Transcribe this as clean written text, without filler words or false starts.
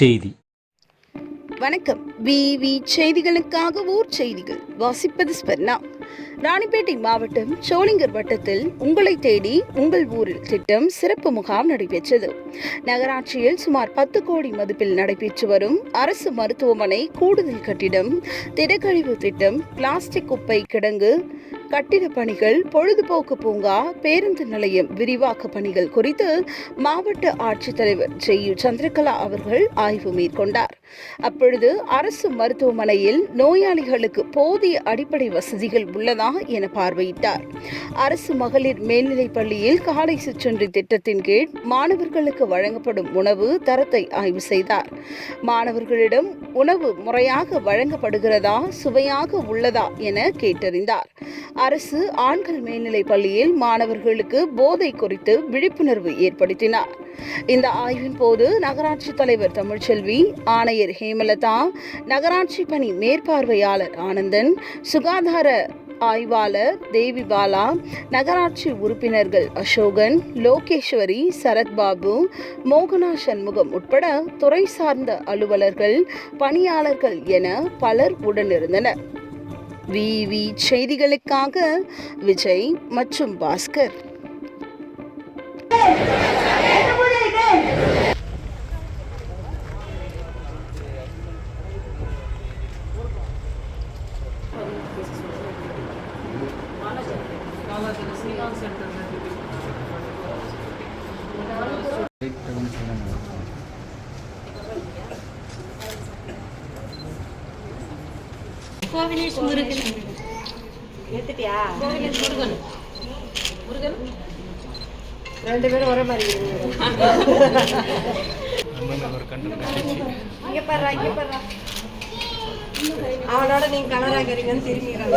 செய்தி. வணக்கம். விவி செய்திகளுக்காக ஊர் செய்திகள் வாசிப்பது ஸ்பர்ணா. ராணிப்பேட்டை மாவட்டம் சோளிங்கர் வட்டத்தில் உங்களை தேடி உங்கள் ஊரில் திட்டம் சிறப்பு முகாம் நடைபெற்றது. நகராட்சியில் சுமார் 10 கோடி மதிப்பில் நடைபெற்று வரும் அரசு மருத்துவமனை கூடுதல் கட்டிடம், திடக்கழிவு திட்டம், பிளாஸ்டிக் குப்பை கிடங்கு கட்டிட பணிகள், பொழுதுபோக்கு பூங்கா, பேருந்து நிலையம் விரிவாக்க பணிகள் குறித்து மாவட்ட ஆட்சித்தலைவர் ஜெயு சந்திரகலா அவர்கள் ஆய்வு மேற்கொண்டார். அப்பொழுது அரசு மருத்துவமனையில் நோயாளிகளுக்கு போதிய அடிப்படை வசதிகள் உள்ளதா என பார்வையிட்டார். அரசு மகளிர் மேல்நிலைப் பள்ளியில் காலை சிற்றுண்டி திட்டத்தின் கீழ் மாணவர்களுக்கு வழங்கப்படும் உணவு தரத்தை ஆய்வு செய்தார். மாணவர்களிடம் உணவு முறையாக வழங்கப்படுகிறதா, சுவையாக உள்ளதா என கேட்டறிந்தார். அரசு ஆண்கள் மேல்நிலைப் பள்ளியில் மாணவர்களுக்கு போதை குறித்து விழிப்புணர்வு ஏற்படுத்தினார். இந்த ஆய்வின் போது நகராட்சி தலைவர் தமிழ்ச்செல்வி, ஆணையர் ஹேமலதா, நகராட்சி பணி மேற்பார்வையாளர் ஆனந்தன், சுகாதார ஆய்வாளர் தேவிபாலா, நகராட்சி உறுப்பினர்கள் அசோகன், லோகேஸ்வரி, சரத்பாபு, மோகனா சண்முகம் உட்பட துறை சார்ந்த அலுவலர்கள், பணியாளர்கள் என பலர் உடனிருந்தனர். விவி செய்திகளுக்காக விஜய் மற்றும் பாஸ்கர். கோவிலேஷ் முருகன் ஏத்துட்டியா? கோவிலேஷ் முருகன் முருகன் ரெண்டு பேரும் ஒரே மாதிரி இங்க பாரு அவனோட நீங்க கலராக்கிறீங்கன்னு திரும்பிடுறாங்க.